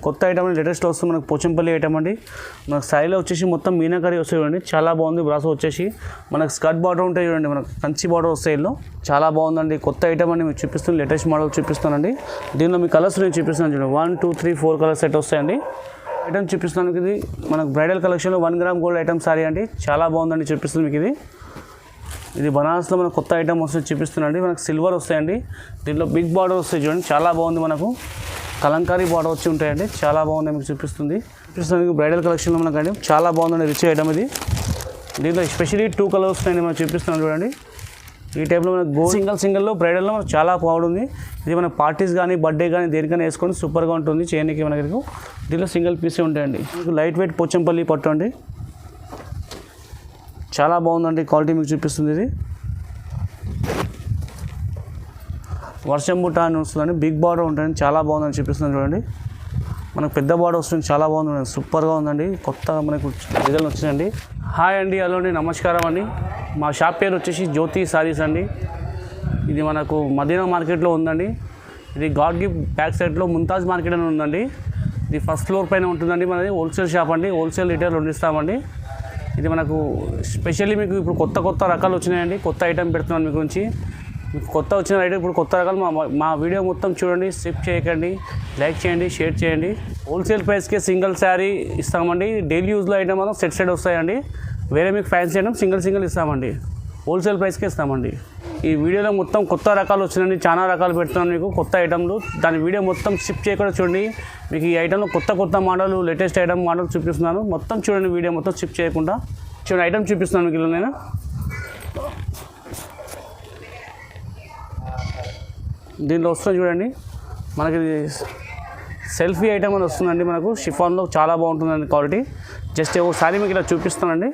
కొత్త item latest వస్తుంది మనకు పోచంపల్లి ఐటమ్ అండి. మనకు స్టైల్లో వచ్చేసి మొత్తం మీనాకరీ వస్తాయి చూడండి, చాలా బాగుంది. బ్రాసో వచ్చేసి మనకు స్కర్ట్ బార్డర్ ఉంటాయి చూడండి, మనకు కంచి బార్డర్ వస్తాయి. చాలా బాగుందండి. కొత్త ఐటమ్ అండి మీకు చూపిస్తాను, లేటెస్ట్ మోడల్ చూపిస్తానండి. దీనిలో మీ కలర్స్ నేను చూపిస్తాను చూడండి. 1 2 3 4 కలర్ సెట్ వస్తాయండి. ఐటమ్ చూపిస్తాను మీకు. ఇది మనకు బ్రైడల్ కలెక్షన్లో 1 గ్రామ్ గోల్డ్ ఐటమ్ సారీ అండి, చాలా బాగుందండి. చూపిస్తుంది మీకు ఇది బనారస్లో మనకు కొత్త ఐటమ్ వస్తుంది చూపిస్తున్నాండి. మనకు సిల్వర్ వస్తాయండి, దీంట్లో బిగ్ బార్డర్ వస్తాయి చూడండి, చాలా బాగుంది. మనకు కలంకారీ బార్డర్ వచ్చి ఉంటాయండి, చాలా బాగుంది. మీకు చూపిస్తుంది మీకు బ్రైడల్ కలెక్షన్లో మనకు అండి చాలా బాగుందండి, రిచ్ ఐటమ్ ఇది. దీంట్లో ఎస్పెషల్లీ 2 కలర్స్ వస్తాయండి, మనం చూపిస్తున్నాం చూడండి. ఈ టైప్లో మనకు గోల్డ్ సింగిల్లో బ్రైడల్లో మనకు చాలా బాగుంది. ఇది మన పార్టీస్ కానీ బర్త్డే కానీ దేనికైనా వేసుకొని సూపర్గా ఉంటుంది. చేయడానికి మనకి దీంట్లో సింగిల్ పీసే ఉంటాయండి. మీకు లైట్ వెయిట్ పోచంపల్లి పట్టు అండి, చాలా బాగుందండి. క్వాలిటీ మీకు చూపిస్తుంది. ఇది వర్షం బుట్ట అని వస్తుందండి, బిగ్ బార్డర్ ఉంటుంది, చాలా బాగుందని చూపిస్తుంది చూడండి. మనకు పెద్ద బార్డర్ వస్తుంది, చాలా బాగుంది, సూపర్గా ఉందండి. కొత్తగా మనకు డిజైన్ వచ్చిందండి. హాయ్ అండి, హలో అండి, నమస్కారం అండి. మా షాప్ పేరు వచ్చేసి జ్యోతి సారీస్ అండి. ఇది మనకు మదీనా మార్కెట్లో ఉందండి. ఇది గాడ్ గిఫ్ట్ బ్యాక్ సైడ్లో ముంతాజ్ మార్కెట్ అని ఉందండి. ఇది ఫస్ట్ ఫ్లోర్ పైన ఉంటుందండి. మనది హోల్సేల్ షాప్ అండి, హోల్సేల్ రిటైల్ వండిస్తామండి. ఇది మనకు స్పెషల్లీ మీకు ఇప్పుడు కొత్త రకాలు వచ్చినాయండి. కొత్త ఐటమ్ పెడుతున్నాను మీ గురించి. మీకు కొత్త వచ్చిన ఐటమ్ ఇప్పుడు కొత్త రకాలు మా వీడియో మొత్తం చూడండి, స్కిప్ చేయకండి, లైక్ చేయండి, షేర్ చేయండి. హోల్సేల్ ప్రైస్కే సింగిల్ శారీ ఇస్తామండి. డైలీ యూజ్లో ఐటమ్ మనం సెట్ వస్తాయండి. వేరే మీకు ఫ్యాన్సీ ఐటమ్ సింగిల్ ఇస్తామండి, హోల్సేల్ ప్రైస్కే ఇస్తామండి. ఈ వీడియోలో మొత్తం కొత్త రకాలు వచ్చినాయండి, చాలా రకాలు పెడుతున్నాను మీకు కొత్త ఐటమ్లు. దాని వీడియో మొత్తం స్కిప్ చేయకుండా చూడండి. మీకు ఈ ఐటమ్లో కొత్త మోడల్, లేటెస్ట్ ఐటమ్ మోడల్ చూపిస్తున్నాను, మొత్తం చూడండి. వీడియో మొత్తం స్కిప్ చేయకుండా చూడండి. ఐటమ్ చూపిస్తున్నాను మీకు. నేను దీంట్లో వస్తుంది చూడండి, మనకి సెల్ఫీ ఐటమ్ అని వస్తుందండి. మనకు షిఫాన్లో చాలా బాగుంటుందండి క్వాలిటీ. జస్ట్ ఒకసారి మీకు ఇలా చూపిస్తానండి.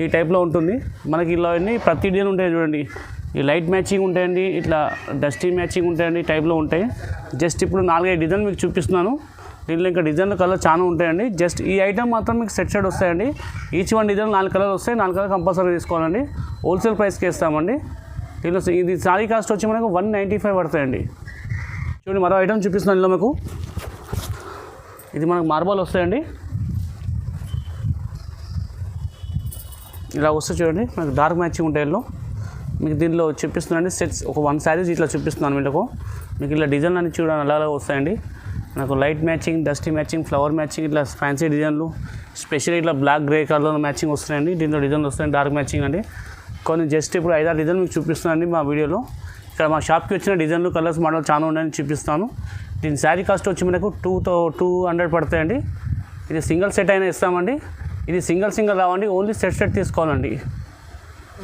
ఈ టైప్లో ఉంటుంది మనకి. ఇలా అన్నీ ప్రతి డిజైన్ ఉంటాయి చూడండి. ఈ లైట్ మ్యాచింగ్ ఉంటాయండి, ఇట్లా డస్టీ మ్యాచింగ్ ఉంటాయండి, టైప్లో ఉంటాయి. జస్ట్ ఇప్పుడు 4-5 డిజైన్ మీకు చూపిస్తున్నాను. దీంట్లో ఇంకా డిజైన్ల కలర్ చాలా ఉంటాయండి. జస్ట్ ఈ ఐటమ్ మాత్రం మీకు సెట్ వస్తాయండి. ఈచ్ 1 డిజైన్ 4 కలర్ వస్తాయి. 4 కలర్ కంపల్సరీ తీసుకోవాలండి, హోల్సేల్ ప్రైస్కి ఇస్తామండి. దీంట్లో ఇది సారీ కాస్ట్ వచ్చి మనకు 195 పడతాయండి. చూడండి మరో ఐటమ్ చూపిస్తున్నాను. ఇందులో మీకు ఇది మనకు మార్బల్ వస్తాయండి, ఇలా వస్తే చూడండి. మనకు డార్క్ మ్యాచింగ్ ఉంటాయి. మీకు దీంట్లో చూపిస్తున్నాండి సెట్స్. ఒక 1 శారీస్ ఇట్లా చూపిస్తున్నాను మీకు ఇలా డిజైన్ అన్ని చూడండి, అలా వస్తాయండి. నాకు light matching, dusty matching, flower matching, ఇట్లా ఫ్యాన్సీ డిజైన్లు, స్పెషల్ ఇట్లా బ్లాక్ గ్రే కలర్ మ్యాచింగ్ వస్తాయండి. దీంట్లో డిజైన్లు వస్తాయండి, డార్క్ మ్యాచింగ్ అండి. కొన్ని జస్ట్ ఇప్పుడు 5-6 డిజైన్లు మీకు చూపిస్తున్నానండి మా వీడియోలో. ఇక్కడ మా షాప్కి వచ్చిన డిజైన్లు, కలర్స్, మోడల్ చాలా ఉన్నాయని చూపిస్తాను. దీని శారీ కాస్ట్ వచ్చి మనకు 200 పడతాయండి. ఇది సింగిల్ సెట్ అయినా ఇస్తామండి. ఇది సింగిల్ రావండి, ఓన్లీ సెట్ తీసుకోవాలండి.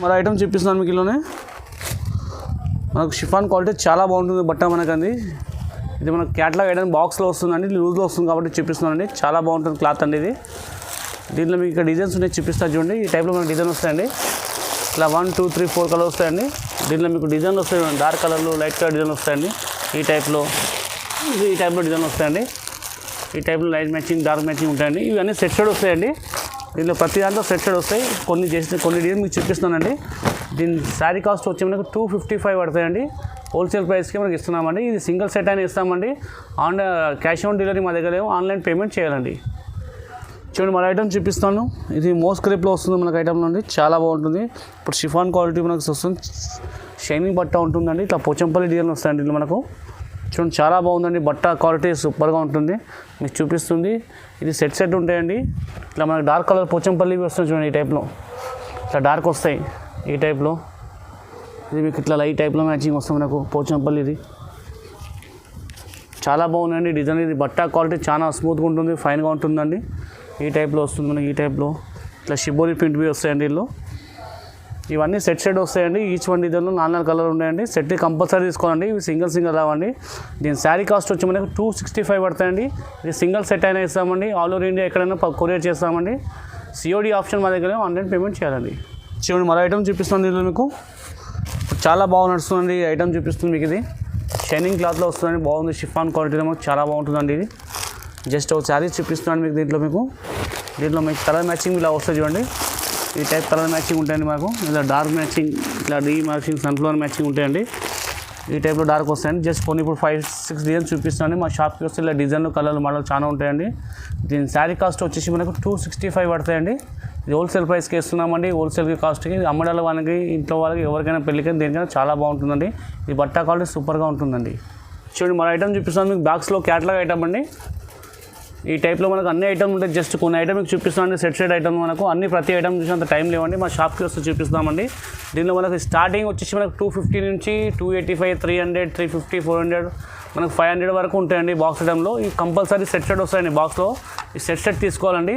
మరో ఐటమ్ చూపిస్తున్నాను మీకు. ఇలానే మనకు షిఫాన్ క్వాలిటీ చాలా బాగుంటుంది బట్ట మనకండి. ఇది మనకు క్యాట్లాగ్ ఐటమ్ బాక్స్లో వస్తుందండి, లూజ్లో వస్తుంది కాబట్టి చూపిస్తున్నానండి. చాలా బాగుంటుంది క్లాత్ అండి ఇది. దీంట్లో మీకు ఇక్కడ డిజైన్స్ ఉన్నాయి, చూపిస్తా చూడండి. ఈ టైప్లో మనకు డిజైన్ వస్తాయండి. ఇలా 1 2 3 4 కలర్ వస్తాయండి. దీంట్లో మీకు డిజైన్లు వస్తాయి, డార్క్ కలర్లు, లైట్ కలర్ డిజైన్ వస్తాయండి. ఈ టైప్లో డిజైన్ వస్తాయండి. ఈ టైప్లో లైట్ మ్యాచింగ్, డార్క్ మ్యాచింగ్ ఉంటాయండి. ఇవన్నీ సెట్ వస్తాయండి. దీంట్లో ప్రతి దాంట్లో సెట్ వస్తాయి. కొన్ని డిజైన్ మీకు చూపిస్తున్నానండి. దీని శారీ కాస్ట్ వచ్చి మనకు 255 పడతాయండి, హోల్సేల్ ప్రైస్కి మనకి ఇస్తున్నామండి. ఇది సింగిల్ సెట్ అయినా ఇస్తామండి. క్యాష్ ఆన్ డెలివరీ మా దగ్గర ఆన్లైన్ పేమెంట్ చేయాలండి. చూడండి మన ఐటమ్ చూపిస్తాను. ఇది మోస్ క్రేప్లో వస్తుంది మనకు ఐటమ్లో అండి, చాలా బాగుంటుంది. ఇప్పుడు షిఫాన్ క్వాలిటీ మనకు వస్తుంది, షైనింగ్ బట్ట ఉంటుందండి. ఇట్లా పోచంపల్లి డిజైన్ వస్తాయండి ఇట్లా మనకు. చూడండి చాలా బాగుందండి, బట్ట క్వాలిటీ సూపర్గా ఉంటుంది, మీకు చూపిస్తుంది. ఇది సెట్ ఉంటాయండి. ఇట్లా మనకు డార్క్ కలర్ పోచంపల్లి వస్తుంది చూడండి. ఈ టైప్లో ఇట్లా డార్క్ వస్తాయి. ఈ టైప్లో ఇది మీకు ఇట్లా లైట్ టైప్లో మ్యాచింగ్ వస్తుంది మనకు పోచంపల్లి. ఇది చాలా బాగుందండి డిజైన్. ఇది బట్ట క్వాలిటీ చాలా స్మూత్గా ఉంటుంది, ఫైన్గా ఉంటుందండి. ఈ టైప్లో వస్తుంది మనకి. ఈ టైప్లో ఇట్లా షిబోరి ప్రింట్ బి వస్తాయండి వీళ్ళు. ఇవన్నీ సెట్ వస్తాయండి. ఈచ్ 1 డిజైన్లో 4 కలర్ ఉన్నాయండి. సెట్ కంపల్సరీ తీసుకోవాలండి. ఇవి సింగిల్ రావండి. దీని శారీ కాస్ట్ వచ్చి మనకు 265 పడతాయండి. ఇది సింగిల్ సెట్ అయినా ఇస్తామండి. ఆల్ ఓవర్ ఇండియా ఎక్కడైనా కొరియర్ చేస్తామండి. సిఓడి ఆప్షన్ మా దగ్గర, ఆన్లైన్ పేమెంట్ చేయాలండి. చూడండి మరో ఐటమ్ చూపిస్తుంది. దీనిలో మీకు చాలా బాగా నడుస్తుందండి. ఐటమ్ చూపిస్తుంది మీకు. ఇది షైనింగ్ క్లాత్లో వస్తుందండి, బాగుంది. షిఫాన్ క్వాలిటీలో మనకు చాలా బాగుంటుందండి. ఇది జస్ట్ ఒక శారీస్ చూపిస్తున్నాను మీకు. దీంట్లో మీకు కలర్ మ్యాచింగ్ ఇలా వస్తుంది చూడండి. ఈ టైప్ కలర్ మ్యాచింగ్ ఉంటాయండి మాకు. ఇలా డార్క్ మ్యాచింగ్, ఇట్లా డీ మ్యాచింగ్, సన్ఫ్లవర్ మ్యాచింగ్ ఉంటాయండి. ఈ టైప్లో డార్క్ వస్తాయండి. జస్ట్ కొన్ని ఇప్పుడు 5-6 డిజైన్స్ చూపిస్తానండి. మా షాప్కి వస్తే ఇలా డిజైన్లు కలర్లు మోడల్ చాలా ఉంటాయండి. దీని శారీ కాస్ట్ వచ్చేసి మనకు 265 పడతాయండి. ఇది హోల్సేల్ ప్రైస్కి ఇస్తున్నామండి. హోల్సేల్కి కాస్ట్కి అమ్మడాల వాళ్ళకి ఇంట్లో వాళ్ళకి ఎవరికైనా పెళ్ళికైనా దేనికైనా చాలా బాగుంటుందండి. ఇది బట్ట క్వాలిటీ సూపర్గా ఉంటుందండి. చూడండి మన ఐటమ్ చూపిస్తాను మీకు. బాక్స్లో క్యాటలాగ్ ఐటమ్ అండి. ఈ టైప్లో మనకు అన్ని ఐటమ్ ఉంటాయి. జస్ట్ కొన్ని ఐటమ్ మీకు చూపిస్తామండి. సెట్ ఐటమ్ మనకు అన్ని ప్రతి ఐటమ్ చూసినంత టైం లేవండి. మా షాప్కి వస్తే చూపిస్తామండి. దీనిలో మనకు స్టార్టింగ్ వచ్చేసి మనకు 250 నుంచి 285, 300, 350, 400 మనకు 500 వరకు ఉంటాయండి బాక్స్ ఐటంలో. ఈ కంపల్సరీ సెట్ వస్తాయండి బాక్స్లో. ఈ సెట్ తీసుకోవాలండి.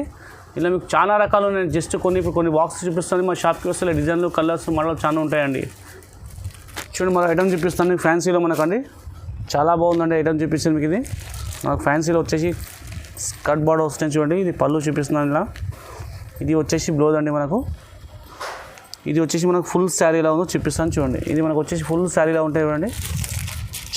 ఇలా మీకు చాలా రకాలు నేను జస్ట్ కొన్ని బాక్స్ చూపిస్తాను. మా షాప్కి వస్తే డిజైన్లు కలర్స్ మోడల్ చాలా ఉంటాయండి. చూడండి మన ఐటమ్ చూపిస్తాను మీకు. ఫ్యాన్సీలో మనకండి చాలా బాగుందండి ఐటమ్ చూపిస్తుంది మీకు. ఇది మనకు ఫ్యాన్సీలో వచ్చేసి స్కర్ట్ బార్డర్ వస్తుంది చూడండి. ఇది పళ్ళు చూపిస్తున్నాను ఇలా. ఇది వచ్చేసి బ్లౌజ్ అండి మనకు. ఇది వచ్చేసి మనకు ఫుల్ శారీలా ఉందో చూపిస్తాను చూడండి. ఇది మనకు వచ్చేసి ఫుల్ శారీలా ఉంటాయి చూడండి.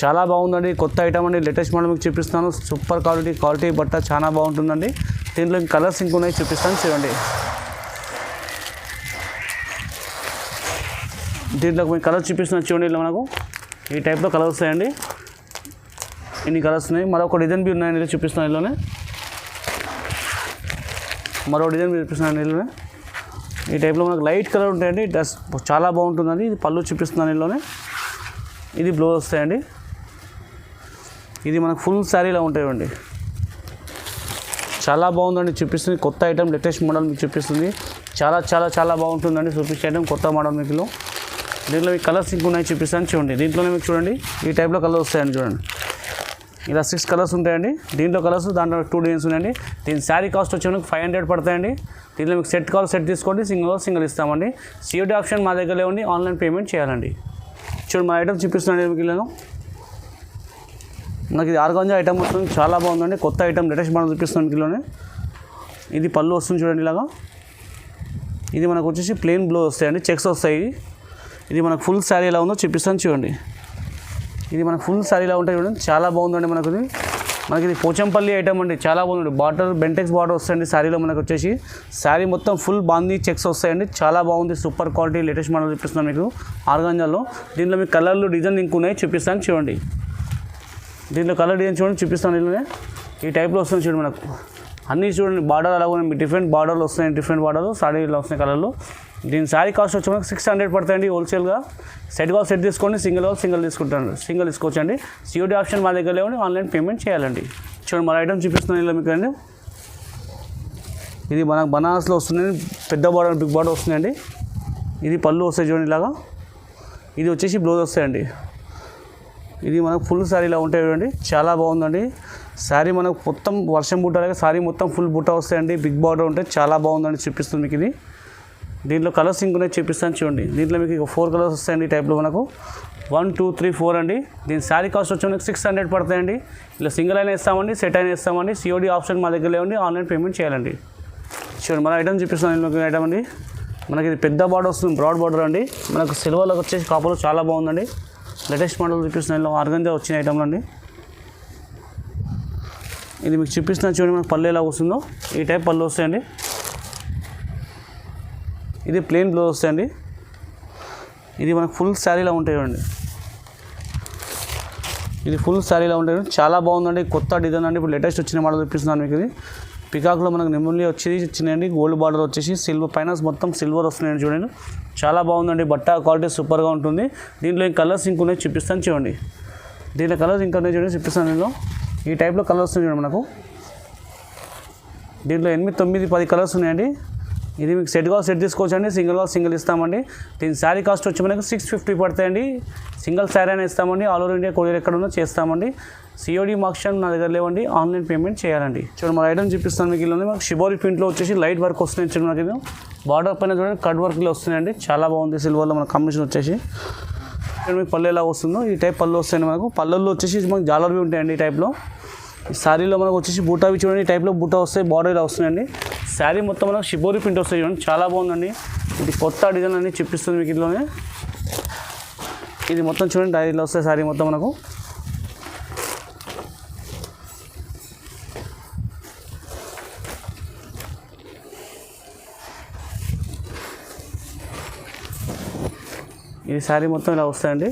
చాలా బాగుందండి. కొత్త ఐటమ్ అండి. లేటెస్ట్ మోడల్ మీకు చూపిస్తాను. సూపర్ క్వాలిటీ బట్ట చాలా బాగుంటుందండి. దీంట్లో కలర్స్ ఇంకున్నాయి చూపిస్తాను చూడండి. దీంట్లో మీకు కలర్స్ చూపిస్తున్నాను చూడండి. ఇలా మనకు ఈ టైప్లో కలర్స్ వస్తాయండి. ఇన్ని కలర్స్ ఉన్నాయి. మరొక డిజైన్ బి ఉన్నాయండి. చూపిస్తున్నాను ఇందులోనే. మరో డిజైన్ చూపిస్తున్నాను ఇందులోనే. ఈ టైప్లో మనకు లైట్ కలర్ ఉంటాయండి. డ్రెస్ చాలా బాగుంటుందండి. ఇది పళ్ళు చూపిస్తున్నాను ఇందులోనే. ఇది బ్లౌజ్ వస్తాయండి. ఇది మనకు ఫుల్ శారీలా ఉంటాయండి. చాలా బాగుందండి. చూపిస్తుంది కొత్త ఐటమ్ లేటెస్ట్ మోడల్ మీకు చూపిస్తుంది. చాలా బాగుంటుందండి. చూపించే ఐటమ్ కొత్త మోడల్ మీకు. దీంట్లో మీకు కలర్స్ ఇంక ఉన్నాయి చూపిస్తాను చూడండి. దీంట్లోనే మీకు చూడండి ఈ టైప్లో కలర్స్ వస్తాయండి చూడండి. ఇలా 6 కలర్స్ ఉంటాయండి. దీంట్లో కలర్స్ దాంట్లో 2 డిజైన్స్ ఉన్నాయండి. దీని శారీ కాస్ట్ వచ్చి మనకు 500 పడతాయండి. దీంట్లో మీకు సెట్ కాల్ సెట్ తీసుకోండి. సింగిల్ ఇస్తామండి. COD ఆప్షన్ మా దగ్గర లేవండి. ఆన్లైన్ పేమెంట్ చేయాలండి. చూడండి మా ఐటమ్ చూపిస్తున్నాను మీకు. ఇలా నాకు ఇది ఆర్గాంజా ఐటమ్ వస్తుంది. చాలా బాగుందండి. కొత్త ఐటమ్ లేటెస్ట్ మోడల్ చూపిస్తున్నాను కిలోనే. ఇది పళ్ళు వస్తుంది చూడండి ఇలాగా. ఇది మనకు వచ్చేసి ప్లెయిన్ బ్లౌజ్ వస్తాయండి. చెక్స్ వస్తాయి. ఇది మనకు ఫుల్ శారీ ఎలా ఉందో చూపిస్తాను చూడండి. ఇది మనకు ఫుల్ శారీలా ఉంటాయి చూడండి. చాలా బాగుందండి. మనకి ఇది పోచంపల్లి ఐటమ్ అండి. చాలా బాగుందండి. బార్డర్ బెంటెక్స్ బార్డర్ వస్తాయండి శారీలో. మనకు వచ్చేసి శారీ మొత్తం ఫుల్ బాందీ చెక్స్ వస్తాయండి. చాలా బాగుంది. సూపర్ క్వాలిటీ లేటెస్ట్ మోడల్ చూపిస్తున్నాను మీకు ఆర్గాంజాలో. దీంట్లో మీకు కలర్లు డిజైన్ ఇంక ఉన్నాయి చూపిస్తాను చూడండి. దీంట్లో కలర్ డిజైన్ చూడండి చూపిస్తాను. దీనిలోనే ఈ టైప్లో వస్తుంది చూడండి. మనకు అన్నీ చూడండి బార్డర్ అలాగే మీకు డిఫరెంట్ బార్డర్లు వస్తాయి. డిఫరెంట్ బార్డర్లు శారీలో వస్తున్నాయి కలర్లు. దీని శారీ కాస్ట్ వచ్చి మనకు 600 పడతాయండి హోల్సేల్గా. సెట్ తీసుకోండి. సింగిల్ తీసుకోవచ్చండి. COD ఆప్షన్ మా దగ్గర లేవండి. ఆన్లైన్ పేమెంట్ చేయాలండి. చూడండి మన ఐటమ్ చూపిస్తున్నాను ఇలా మీకు అండి. ఇది మనకు బనారస్లో వస్తుంది. పెద్ద బార్డర్ బిగ్ బార్డర్ వస్తుందండి. ఇది పళ్ళు వస్తాయి చూడండి ఇలాగా. ఇది వచ్చేసి బ్లౌజ్ వస్తాయండి. ఇది మనకు ఫుల్ శారీలా ఉంటాయి చూడండి. చాలా బాగుందండి. శారీ మనకు మొత్తం వర్షం బుట్ట అలాగే శారీ మొత్తం ఫుల్ బుట్ట వస్తాయండి. బిగ్ బార్డర్ ఉంటాయి. చాలా బాగుందండి. చూపిస్తుంది మీకు ఇది. దీంట్లో కలర్స్ ఇంకొనే చూపిస్తాను చూడండి. దీంట్లో మీకు 4 కలర్స్ వస్తాయండి. ఈ టైప్లో మనకు 1, 2, 3, 4 అండి. దీని శారీ కాస్ట్ వచ్చి మనకు 600 పడతాయండి. ఇలా సింగిల్ అయినా ఇస్తామండి. సెట్ అయినా ఇస్తామండి. COD ఆప్షన్ మా దగ్గర లేవండి. ఆన్లైన్ పేమెంట్ చేయాలండి. చూడండి మన ఐటమ్ చూపిస్తాను ఇందులో ఐటమ్ అండి. మనకి ఇది పెద్ద బార్డర్ వస్తుంది. బ్రాడ్ బార్డర్ అండి. మనకు సిల్వర్లో వచ్చేసి కాపర్లో చాలా బాగుందండి. లేటెస్ట్ మోడల్ చూపిస్తున్నాను. ఇందులో ఆర్గంజా వచ్చిన ఐటమ్లు అండి. ఇది మీకు చూపిస్తున్నాను చూడండి. మనకు పళ్ళు ఎలా వస్తుందో ఈ టైప్ పళ్ళు వస్తాయండి. ఇది ప్లెయిన్ బ్లౌజ్ వస్తాయండి. ఇది మనకు ఫుల్ శారీలా ఉంటాయి చూడండి. ఇది ఫుల్ శారీలా ఉంటాయి. చాలా బాగుందండి. కొత్త డిజైన్ అండి. ఇప్పుడు లేటెస్ట్ వచ్చిన మోడల్ చూపిస్తున్నాను మీకు. ఇది పికాక్లో మనకు నెమలి వచ్చినాయండి. గోల్డ్ బార్డర్ వచ్చేసి సిల్వర్ పైన మొత్తం సిల్వర్ వస్తున్నాయండి చూడండి. చాలా బాగుందండి. బట్ట క్వాలిటీ సూపర్గా ఉంటుంది. దీంట్లో కలర్స్ ఇంకొన్నాయి చూపిస్తాను చూడండి. దీంట్లో కలర్స్ ఇంకా ఉన్నాయి చూడండి చూపిస్తాను. దీనిలో ఈ టైప్లో కలర్స్ వస్తుంది చూడండి మనకు. దీంట్లో 8, 9, 10 కలర్స్ ఉన్నాయండి. ఇది మీకు సెట్ తీసుకోవచ్చండి. సింగిల్ ఇస్తామండి. దీని శారీ కాస్ట్ వచ్చి మనకు 650 పడతాయండి. సింగిల్ శారీ అయినా ఇస్తామండి. ఆల్ ఓవర్ ఇండియా కొరియర్ ఎక్కడ ఉన్నా చేస్తామండి. COD ఆప్షన్ నా దగ్గర లేవండి. ఆన్లైన్ పేమెంట్ చేయాలండి. చూడండి మన ఐటమ్ చూపిస్తాను మీకు. ఇలా మనకు షిబోరి ప్రింట్లో వచ్చేసి లైట్ వర్క్ వస్తుంది చూడండి. మనకి బార్డర్ పైన చూడండి కట్ వర్క్లో వస్తున్నాయండి. చాలా బాగుంది. సిల్వర్లో మన కాంబినేషన్ వచ్చేసి మీకు పళ్ళు ఎలా వస్తుందో ఈ టైప్ పళ్ళు వస్తాయండి. మనకు పళ్ళల్లో వచ్చేసి మనకు జాలర్వి ఉంటాయండి. ఈ టైప్లో ఈ శారీలో మనకు వచ్చేసి బూటావి చూడండి. ఈ టైప్లో బూటా వస్తాయి. బార్డర్ ఇలా వస్తున్నాయండి. శారీ మొత్తం మనకు షిబోరి ప్రింట్ వస్తాయి చూడండి. చాలా బాగుందండి. ఇది కొత్త డిజైన్ అన్ని చూపిస్తుంది మీకు. ఇందులోనే ఇది మొత్తం చూడండి. డైరీలో వస్తాయి శారీ మొత్తం మనకు. ఇది శారీ మొత్తం ఇలా వస్తాయండి.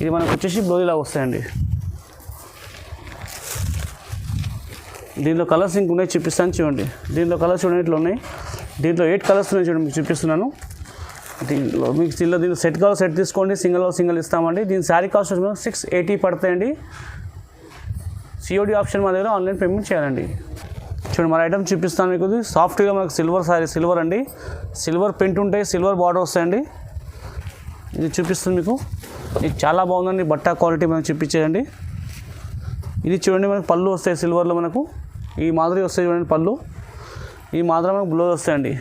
ఇది మనకు వచ్చేసి బ్లౌజ్ ఇలా వస్తాయండి. దీంట్లో కలర్స్ ఇంక ఉన్నాయి, చూపిస్తాను చూడండి. దీంట్లో కలర్స్ చూడండి ఇట్లా ఉన్నాయి. దీంట్లో 8 కలర్స్ ఉన్నాయి చూడండి, మీకు చూపిస్తున్నాను. దీంట్లో మీకు దీంట్లో సెట్ కావాలి సెట్ తీసుకోండి, సింగిల్ ఇస్తామండి. దీని శారీ కాస్ట్ వచ్చి 680 పడతాయండి. COD ఆప్షన్ మా దగ్గర ఆన్లైన్ పేమెంట్ చేయాలండి. చూడండి మన ఐటమ్ చూపిస్తాను మీకు. సాఫ్ట్గా మనకు సిల్వర్ అండి, సిల్వర్ ప్రింట్ ఉంటాయి, సిల్వర్ బార్డర్ వస్తాయండి. ఇది చూపిస్తుంది మీకు. ఇది చాలా బాగుందండి, బట్ట క్వాలిటీ మనకు చూపించేయండి. ఇది చూడండి మనకు పళ్ళు వస్తాయి సిల్వర్లో, మనకు ఈ మాదిరి వస్తాయి చూడండి పళ్ళు. ఈ మాదిరి మనకు బ్లౌజ్ వస్తాయండి.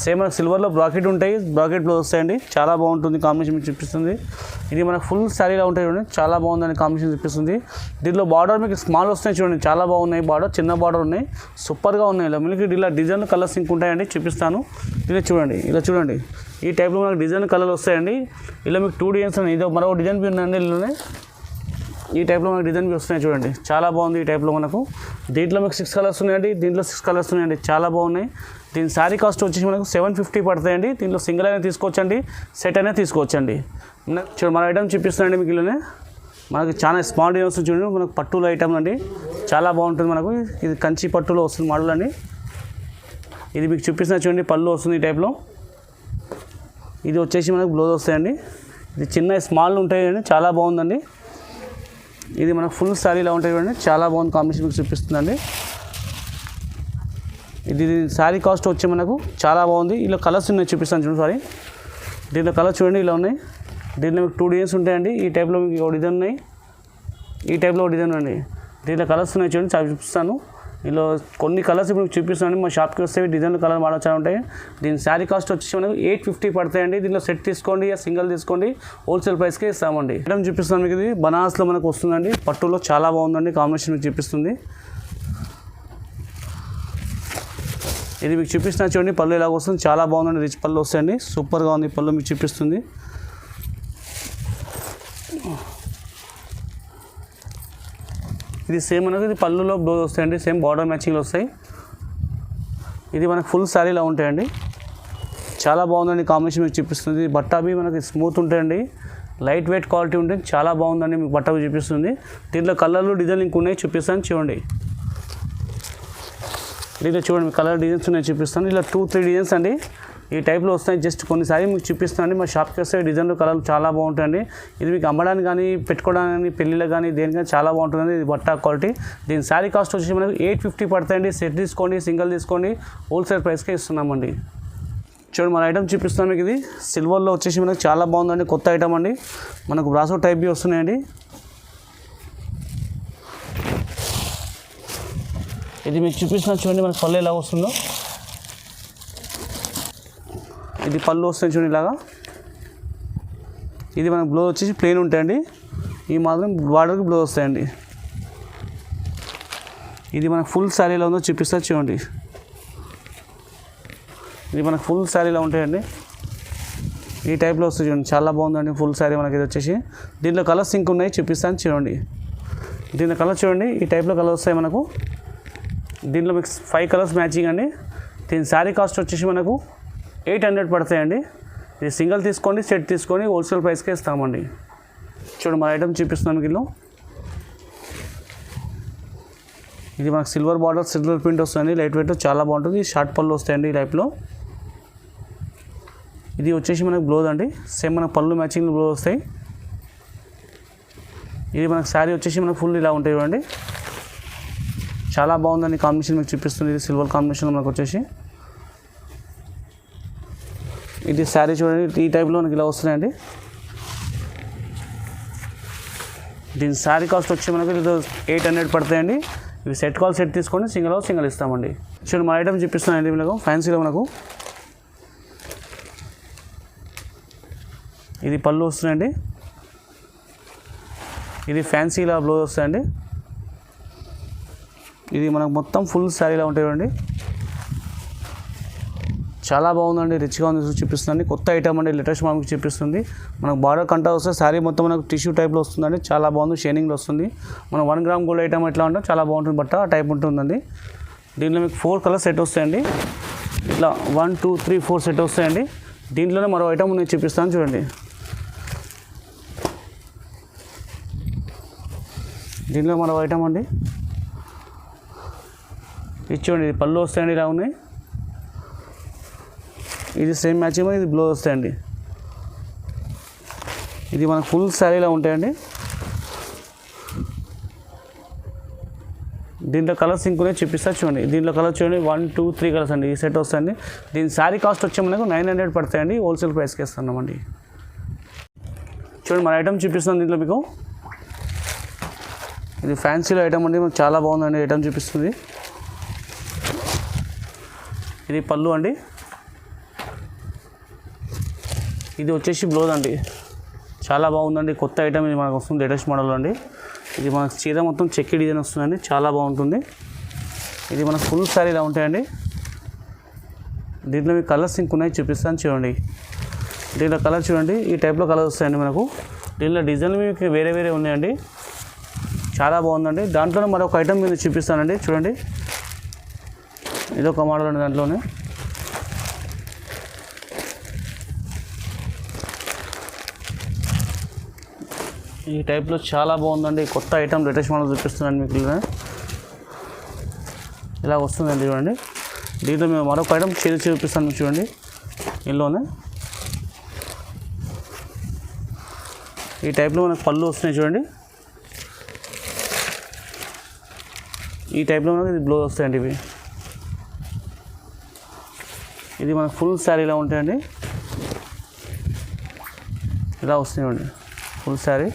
సేమ్ మనకు సిల్వర్లో బ్రాకెట్ ఉంటాయి, బ్రాకెట్ బ్లౌజ్ వస్తాయండి. చాలా బాగుంటుంది కాంబినేషన్ మీకు చూపిస్తుంది. ఇది మనకు ఫుల్ శారీలా ఉంటాయి చూడండి, చాలా బాగుందని కాంబినేషన్ చూపిస్తుంది. దీంట్లో బార్డర్ మీకు స్మాల్ వస్తాయి చూడండి, చాలా బాగున్నాయి. బార్డర్ చిన్న బార్డర్ ఉన్నాయి, సూపర్గా ఉన్నాయి. ఇలా మీకు ఇలా డిజైన్ కలర్స్ ఇంక ఉంటాయండి, చూపిస్తాను. ఇలా చూడండి, ఇలా చూడండి. ఈ టైప్లో మనకు డిజైన్ కలర్లు వస్తాయండి. ఇలా మీకు 2 డిజైన్స్ ఉన్నాయి. ఇది మరో డిజైన్ ఉందండి. ఇలానే ఈ టైప్లో మనకు డిజైన్ వస్తున్నాయి చూడండి, చాలా బాగుంది. ఈ టైప్లో మనకు దీంట్లో మీకు 6 కలర్స్ ఉన్నాయండి, దీంట్లో 6 కలర్స్ ఉన్నాయండి, చాలా బాగున్నాయి. దీని శారీ కాస్ట్ వచ్చేసి మనకు 750 పడతాయండి. దీంట్లో సింగిల్ అయినా తీసుకోవచ్చండి, సెట్ అయినా తీసుకోవచ్చండి. చూడండి మన ఐటమ్ చూపిస్తున్నాయండి మీకు. ఇలానే మనకి చాలా స్మాల్ డిజైన్స్ చూడండి, మనకు పట్టులో ఐటమ్ అండి, చాలా బాగుంటుంది. మనకు ఇది కంచి పట్టులో వస్తుంది మోడల్ అండి. ఇది మీకు చూపిస్తున్నా చూడండి, పళ్ళు వస్తుంది ఈ టైప్లో. ఇది వచ్చేసి మనకు బ్లౌజ్ వస్తాయండి. ఇది చిన్న స్మాల్ ఉంటాయండి, చాలా బాగుందండి. ఇది మనకు ఫుల్ శారీలా ఉంటాయి చూడండి, చాలా బాగుంది కాంబినేషన్ మీకు చూపిస్తుందండి. ఇది శారీ కాస్ట్ వచ్చి మనకు చాలా బాగుంది. ఇలా కలర్స్ ఉన్నాయి, చూపిస్తాను చూడండి. సారీ, దీంట్లో కలర్స్ చూడండి ఇలా ఉన్నాయి. దీంట్లో మీకు 2 డిజైన్స్ ఉంటాయండి. ఈ టైప్లో మీకు ఒక డిజైన్ ఉన్నాయి, ఈ టైప్లో ఒక డిజైన్ అండి. దీంట్లో కలర్స్ ఉన్నాయి చూడండి, చాలా చూపిస్తాను. ఇలా కొన్ని కలర్స్ ఇప్పుడు చూపిస్తాను. మా షాప్కి వస్తే డిజైన్ కలర్ మోడల్ చాలా ఉంటాయి. దీని శారీ కాస్ట్ వచ్చేసి మనకు 850 పడతాయండి. దీంట్లో సెట్ తీసుకోండి, సింగిల్ తీసుకోండి, హోల్సేల్ ప్రైస్కే ఇస్తామండి. ఐటమ్ చూపిస్తాను మీకు. ఇది బనారస్లో మనకు వస్తుందండి, పట్టులో చాలా బాగుందండి కాంబినేషన్ మీకు చూపిస్తుంది. ఇది మీకు చూపిస్తున్నా చూడండి, పళ్ళు ఇలాగ వస్తుంది, చాలా బాగుందండి. రిచ్ పళ్ళు వస్తాయండి, సూపర్గా ఉంది పళ్ళు మీకు చూపిస్తుంది. ఇది సేమ్ మనకు ఇది పళ్ళులో బ్లౌజ్ వస్తాయండి, సేమ్ బార్డర్ మ్యాచింగ్లో వస్తాయి. ఇది మనకు ఫుల్ శారీలా ఉంటాయండి, చాలా బాగుందండి కాంబినేషన్ మీకు చూపిస్తుంది. బట్ట అవి మనకి స్మూత్ ఉంటాయండి, లైట్ వెయిట్ క్వాలిటీ ఉంటుంది, చాలా బాగుందండి మీకు బట్ట చూపిస్తుంది. దీంట్లో కలర్లు డిజైన్ ఇంక ఉన్నాయి, చూపిస్తాను చూడండి. దీంట్లో చూడండి కలర్ డిజైన్స్ ఉన్నాయి, చూపిస్తాను. ఇలా 2-3 డిజైన్స్ అండి ఈ టైప్లో వస్తాయి. జస్ట్ కొన్నిసారి మీకు చూపిస్తాను. మా షాప్కి వస్తే డిజైన్లు కలర్లు చాలా బాగుంటాయండి. ఇది మీకు అమ్మడానికి కానీ పెట్టుకోవడానికి కానీ పెళ్ళిళ్ళకి కానీ దేనికైనా చాలా బాగుంటుందండి. ఇది బట్ట క్వాలిటీ. దీని శారీ కాస్ట్ వచ్చేసి మనకు 850 పడతాయండి. సెట్ తీసుకోండి, సింగిల్ తీసుకోండి, హోల్సేల్ ప్రైస్కే ఇస్తున్నామండి. చూడండి మన ఐటమ్ చూపిస్తాను మీకు. ఇది సిల్వర్లో వచ్చేసి మనకు చాలా బాగుందండి, కొత్త ఐటమ్ అండి. మనకు బ్రాసో టైప్ బి వస్తున్నాయండి. ఇది మీకు చూపిస్తున్నా చూడండి, మనకు పళ్ళు ఎలా వస్తుందో. ఇది పళ్ళు వస్తుంది చూడండి ఇలాగా. ఇది మనకు బ్లౌజ్ వచ్చేసి ప్లెయిన్ ఉంటాయండి, ఈ మాత్రం బార్డర్కి బ్లౌజ్ వస్తాయండి. ఇది మనకు ఫుల్ శారీలో ఉందో చూపిస్తా చూడండి. ఇది మనకు ఫుల్ శారీలో ఉంటాయండి, ఈ టైప్లో వస్తుంది చూడండి, చాలా బాగుందండి ఫుల్ శారీ మనకి. ఇది వచ్చేసి దీంట్లో కలర్స్ ఇంక ఉన్నాయి, చూపిస్తాను చూడండి. దీంట్లో కలర్ చూడండి, ఈ టైప్లో కలర్ వస్తాయి మనకు. దీంట్లో మీకు 5 కలర్స్ మ్యాచింగ్ అండి. దీని శారీ కాస్ట్ వచ్చేసి మనకు 800 పడతాయండి. ఇది సింగిల్ తీసుకోండి, సెట్ తీసుకొని హోల్సేల్ ప్రైస్కే ఇస్తామండి. చూడండి మన ఐటమ్ చూపిస్తున్నాను కిలో. ఇది మనకు సిల్వర్ బార్డర్, సిల్వర్ ప్రింట్ వస్తుంది, లైట్ వెయిట్, చాలా బాగుంటుంది. షార్ట్ పళ్ళు వస్తాయండి ఈ టైప్లో. ఇది వచ్చేసి మనకు బ్లౌజ్ అండి, సేమ్ మనకు పళ్ళు మ్యాచింగ్ బ్లౌజ్ వస్తాయి. ఇది మనకు శారీ వచ్చేసి మనకు ఫుల్ ఇలా ఉంటాయి చూడండి, చాలా బాగుందండి కాంబినేషన్ మీకు చూపిస్తుంది. ఇది సిల్వర్ కాంబినేషన్ మనకు వచ్చేసి. ఇది శారీ చూడండి, ఈ టైప్లో మనకి ఇలా వస్తున్నాయండి. దీని శారీ కాస్ట్ వచ్చి మనకు 800 పడతాయండి. ఇవి సెట్ కాల్ సెట్ తీసుకోండి, సింగిల్ ఇస్తామండి. చూడండి మన ఐటమ్ చూపిస్తున్నాయండి మీకు ఫ్యాన్సీలో మనకు. ఇది పళ్ళు వస్తున్నాయండి, ఇది ఫ్యాన్సీలా బ్లౌజ్ వస్తాయండి. ఇది మనకు మొత్తం ఫుల్ శారీలా ఉంటాయి చూడండి, చాలా బాగుందండి, రిచ్గా ఉంది చూపిస్తుందండి. కొత్త ఐటమ్ అండి, లేటెస్ట్ మనకు చూపిస్తుంది. మనకు బార్డర్ కంటా వస్తే శారీ మొత్తం మనకు టిష్యూ టైప్లో వస్తుందండి, చాలా బాగుంది, షైనింగ్లో వస్తుంది. మనం 1 గ్రామ్ గోల్డ్ ఐటమ్ ఎట్లా ఉంటే చాలా బాగుంటుంది బట్ట, ఆ టైప్ ఉంటుందండి. దీంట్లో మీకు 4 కలర్స్ సెట్ వస్తాయండి, ఇట్లా 1 2 3 4 సెట్ వస్తాయండి. దీంట్లోనే మరో ఐటమ్ నేను చూపిస్తాను చూడండి. దీనిలో మరో ఐటమ్ అండి, ఇది చూడండి, ఇది పళ్ళు వస్తాయండి, ఇలా ఉన్నాయి. ఇది సేమ్ మ్యాచింగ్, ఇది బ్లౌజ్ వస్తాయండి. ఇది మనకు ఫుల్ శారీలో ఉంటాయండి. దీంట్లో కలర్స్ ఇంకొనే చూపిస్తా చూడండి. దీంట్లో కలర్ చూడండి 1 2 3 కలర్స్ అండి. ఈ సెట్ వస్తాయండి. దీని శారీ కాస్ట్ వచ్చే మనకు 900 పడతాయండి. హోల్సేల్ ప్రైస్కి ఇస్తున్నామండి. చూడండి మన ఐటమ్ చూపిస్తున్నాం దీంట్లో మీకు. ఇది ఫ్యాన్సీలో ఐటమ్ అండి, మనకు చాలా బాగుందండి ఐటమ్ చూపిస్తుంది. ఇది పళ్ళు అండి, ఇది వచ్చేసి బ్లౌజ్ అండి. చాలా బాగుందండి, కొత్త ఐటమ్ ఇది మనకు వస్తుంది, లేటెస్ట్ మోడల్ అండి. ఇది మనకు చీర మొత్తం చెక్కి డిజైన్ వస్తుందండి, చాలా బాగుంటుంది. ఇది మనకు ఫుల్ శారీలా ఉంటాయండి. దీంట్లో మీకు కలర్స్ ఇంకున్నాయి, చూపిస్తాను చూడండి. దీంట్లో కలర్ చూడండి, ఈ టైప్లో కలర్స్ వస్తాయండి మనకు. దీంట్లో డిజైన్లు మీకు వేరే వేరే ఉన్నాయండి, చాలా బాగుందండి. దాంట్లోనే మరొక ఐటమ్ మీద చూపిస్తానండి చూడండి. ఇదొక మోడల్ అండి. దాంట్లోనే ఈ టైప్లో చాలా బాగుందండి, కొత్త ఐటమ్ లేటెస్ట్ మోడల్ చూపిస్తున్నాను మీకు. ఇలా వస్తుందండి చూడండి. దీంట్లో మేము మరొక ఐటమ్ చూపిస్తాను మీకు చూడండి. ఇందులోనే ఈ టైప్లో మనకు పళ్ళు వస్తున్నాయి చూడండి. ఈ టైప్లో మనకు ఇది బ్లౌజ్ వస్తాయండి. ఇది మనకు ఫుల్ శారీలా ఉంటాయండి, ఇలా వస్తాయండి ఫుల్ శారీ.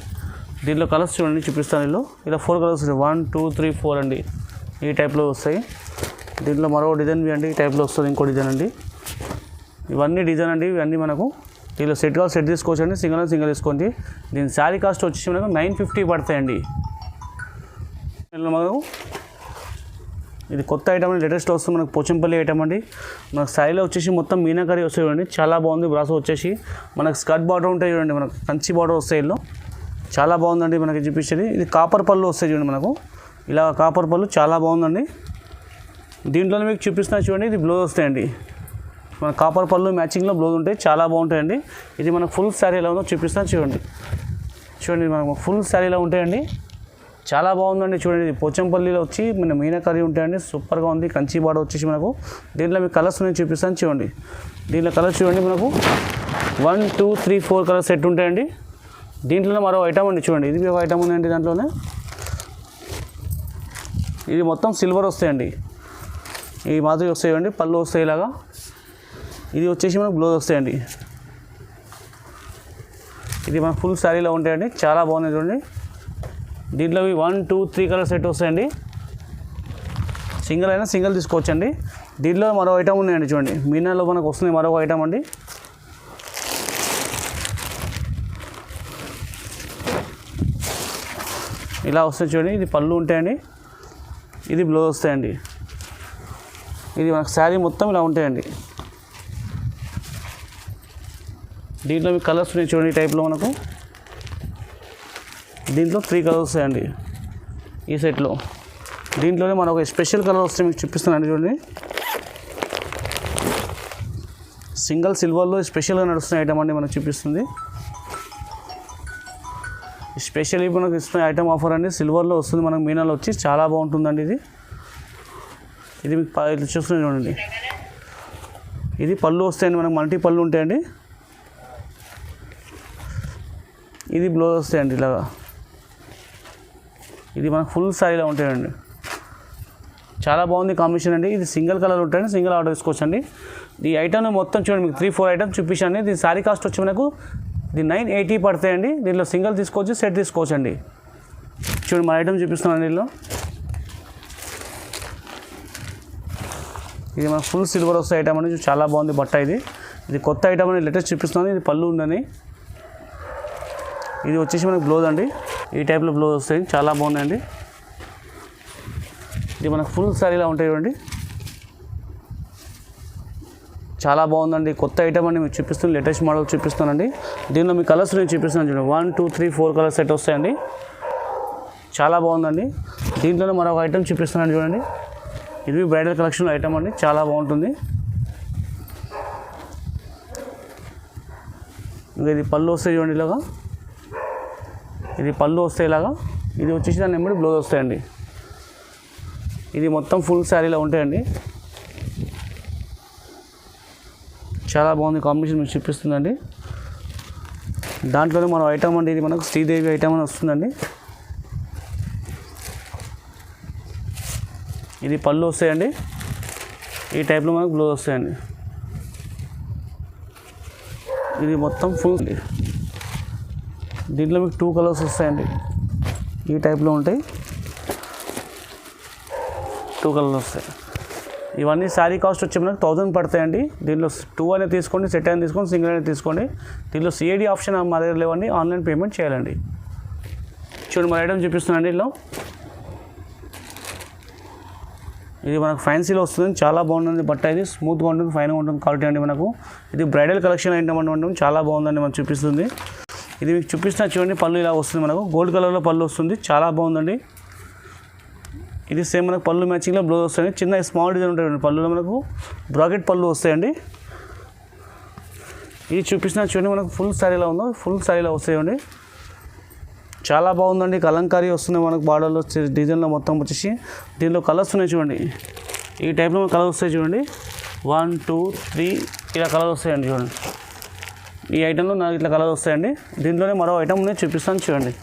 దీంట్లో కలర్స్ చూడండి, చూపిస్తాను. ఇలా 4 కలర్స్ వస్తాయి, 1 2 3 4 అండి. ఈ టైప్లో వస్తాయి. దీంట్లో మరో డిజైన్ అండి, ఈ టైప్లో వస్తుంది ఇంకో డిజైన్ అండి. ఇవన్నీ డిజైన్ అండి, ఇవన్నీ మనకు దీనిలో సెట్ కావాలి, సెట్ తీసుకోవచ్చు అండి. సింగిల్ తీసుకోండి. దీని శారీ కాస్ట్ వచ్చేసి మనకు 950 పడతాయండి. మనకు ఇది కొత్త ఐటమ్ అండి, లేటెస్ట్ వస్తుంది మనకు. పోచంపల్లి ఐటమ్ అండి. మనకు శారీలో వచ్చేసి మొత్తం మీనాకరీ వస్తాయి చూడండి, చాలా బాగుంది. బ్రాసో వచ్చేసి మనకు స్కర్ట్ బార్డర్ ఉంటాయి చూడండి, మనకు కంచి బార్డర్ వస్తాయి. ఇల్లు చాలా బాగుందండి మనకి చూపించేది. ఇది కాపర్ పళ్ళు వస్తాయి చూడండి మనకు, ఇలా కాపర్ పళ్ళు చాలా బాగుందండి. దీంట్లోనే మీకు చూపిస్తున్నా చూడండి, ఇది బ్లౌజ్ వస్తాయండి. మన కాపర్ పళ్ళు మ్యాచింగ్లో బ్లౌజ్ ఉంటాయి, చాలా బాగుంటాయండి. ఇది మనకు ఫుల్ శారీ ఎలా ఉందో చూపిస్తాను చూడండి. మనకు ఫుల్ శారీలో ఉంటాయండి, చాలా బాగుందండి చూడండి. ఇది పోచంపల్లిలో వచ్చి మన మీనాకరీ ఉంటాయండి, సూపర్గా ఉంది. కంచి బార్డర్ వచ్చేసి మనకు. దీంట్లో మీకు కలర్స్ నేను చూపిస్తాను చూడండి. దీంట్లో కలర్స్ చూడండి, మనకు 1 2 3 4 కలర్ సెట్ ఉంటాయండి. దీంట్లోనే మరో ఐటమ్ అండి చూడండి. ఇది ఒక ఐటమ్ ఉందండి దాంట్లోనే. ఇది మొత్తం సిల్వర్ వస్తాయండి, ఈ మాదిరి వస్తాయండి. పళ్ళు వస్తాయి ఇలాగా. ఇది వచ్చేసి మనకు బ్లౌజ్ వస్తాయండి. ఇది మన ఫుల్ శారీలో ఉంటాయండి, చాలా బాగున్నాయి చూడండి. దీంట్లో 1 2 3 కలర్ సెట్ వస్తాయండి. సింగిల్ అయినా సింగిల్ తీసుకోవచ్చండి. దీంట్లో మరో ఐటమ్ ఉన్నాయండి చూడండి. మీనాలో మనకు వస్తుంది మరొక ఐటమ్ అండి. ఇలా వస్తుంది చూడండి. ఇది పళ్ళు ఉంటాయండి, ఇది బ్లౌజ్ వస్తాయండి. ఇది మనకు శారీ మొత్తం ఇలా ఉంటాయండి. దీంట్లో మీకు కలర్స్ ఉన్నాయి చూడండి, ఈ టైప్లో మనకు. దీంట్లో 3 కలర్స్ వస్తాయండి ఈ సెట్లో. దీంట్లోనే మనకు స్పెషల్ కలర్ వస్తే మీకు చూపిస్తున్నాను చూడండి. సింగిల్ సిల్వర్లో స్పెషల్గా నడుస్తున్న ఐటమ్ అండి మనకు చూపిస్తుంది. స్పెషల్ మనకు ఇస్తున్న ఐటమ్ ఆఫర్ అండి, సిల్వర్లో వస్తుంది మనకు. మీనాలో వచ్చి చాలా బాగుంటుందండి ఇది. ఇది మీకు చూస్తుంది చూడండి. ఇది పళ్ళు వస్తాయండి మనకు, మల్టీ పళ్ళు ఉంటాయండి. ఇది బ్లౌజ్ వస్తాయండి ఇలాగా. ఇది మనకు ఫుల్ శారీలో ఉంటాయండి, చాలా బాగుంది కాంబినేషన్ అండి. ఇది సింగిల్ కలర్ ఉంటాయండి, సింగిల్ ఆర్డర్ తీసుకోవచ్చు అండి. ఈ ఐటమ్ మొత్తం చూడండి, మీకు 3 4 ఐటమ్స్ చూపించండి. దీని శారీ కాస్ట్ వచ్చి మనకు ఇది 980 పడతాయండి. దీంట్లో సింగిల్ తీసుకోవచ్చు, సెట్ తీసుకోవచ్చు అండి. చూడండి మన ఐటమ్ చూపిస్తున్నాను దీనిలో. ఇది మన ఫుల్ సిల్వర్ వస్తే ఐటమ్ అండి, చాలా బాగుంది బట్ట. ఇది కొత్త ఐటమ్ అని లేటెస్ట్ చూపిస్తున్నాను. ఇది పళ్ళు ఉందని. ఇది వచ్చేసి మనకు బ్లౌజ్ అండి, ఈ టైప్లో బ్లౌజ్ వస్తాయి, చాలా బాగుందండి. ఇది మనకు ఫుల్ శారీలా ఉంటాయి చూడండి, చాలా బాగుందండి. కొత్త ఐటమ్ అండి మీకు చూపిస్తున్నాను, లేటెస్ట్ మోడల్ చూపిస్తానండి. దీనిలో మీ కలర్స్ నేను చూపిస్తున్నాను చూడండి. 1 2 3 4 కలర్ సెట్ వస్తాయండి, చాలా బాగుందండి. దీంట్లోనే మరొక ఐటమ్ చూపిస్తున్నాను చూడండి. ఇది బ్రైడల్ కలెక్షన్ ఐటమ్ అండి, చాలా బాగుంటుంది. ఇంకా ఇది పళ్ళు వస్తాయి చూడండి ఇలాగా. ఇది పళ్ళు వస్తాయి ఇలాగా. ఇది వచ్చేసి దాని నెంబర్ బ్లౌజ్ వస్తాయండి. ఇది మొత్తం ఫుల్ శారీలో ఉంటాయండి. చాలా బాగుంది కాంబినేషన్ మీకు చూపిస్తుందండి. దాంట్లోనే మనం ఐటమ్ అండి, ఇది మనకు శ్రీదేవి ఐటమ్ అని వస్తుందండి. ఇది పళ్ళు వస్తాయండి. ఈ టైప్లో మనకు బ్లౌజ్ వస్తాయండి. ఇది మొత్తం ఫుల్. దీంట్లో మీకు 2 కలర్స్ వస్తాయండి. ఈ టైప్లో ఉంటాయి, 2 కలర్స్ వస్తాయి. ఇవన్నీ శారీ కాస్ట్ వచ్చి మనకు 1000 పడతాయండి. దీంట్లో 2 అనేది తీసుకోండి, సెట్ అనేది తీసుకోండి, సింగిల్ అనేది తీసుకోండి. దీంట్లో సిఐడి ఆప్షన్ మా దగ్గర లేవండి, ఆన్లైన్ పేమెంట్ చేయాలండి. చూడండి మన ఐటమ్ చూపిస్తున్నాండి. ఇలా ఇది మనకు ఫ్యాన్సీలో వస్తుంది, చాలా బాగుంటుంది. బట్ట ఇది స్మూత్గా ఉంటుంది, ఫైన్గా ఉంటుంది క్వాలిటీ అండి. మనకు ఇది బ్రైడల్ కలెక్షన్ ఐటమ్ అంటే చాలా బాగుందండి, మనకు చూపిస్తుంది. ఇది మీకు చూపిస్తున్నా చూడండి. పళ్ళు ఇలా వస్తుంది, మనకు గోల్డ్ కలర్లో పళ్ళు వస్తుంది, చాలా బాగుందండి. ఇది సేమ్ మనకు పళ్ళు మ్యాచింగ్లో బ్లౌజ్ వస్తాయండి. చిన్న స్మాల్ డిజైన్ ఉంటాయండి పళ్ళులో, మనకు బ్రాకెట్ పళ్ళు వస్తాయండి. ఇది చూపిస్తున్నా చూడండి, మనకు ఫుల్ శారీలో ఉందో, ఫుల్ శారీలో వస్తాయండి. చాలా బాగుందండి. కలంకారీ వస్తుంది మనకు బార్డర్లో డిజైన్లో మొత్తం వచ్చేసి. దీనిలో కలర్స్ ఉన్నాయి చూడండి. ఈ టైప్లో కలర్స్ వస్తాయి చూడండి. 1 2 3 ఇలా కలర్ వస్తాయండి చూడండి. ఈ ఐటెంలో నాకు ఇట్లా కలర్ వస్తాయండి. దీంట్లోనే మరో ఐటమ్ ఉంది, చూపిస్తాను చూడండి.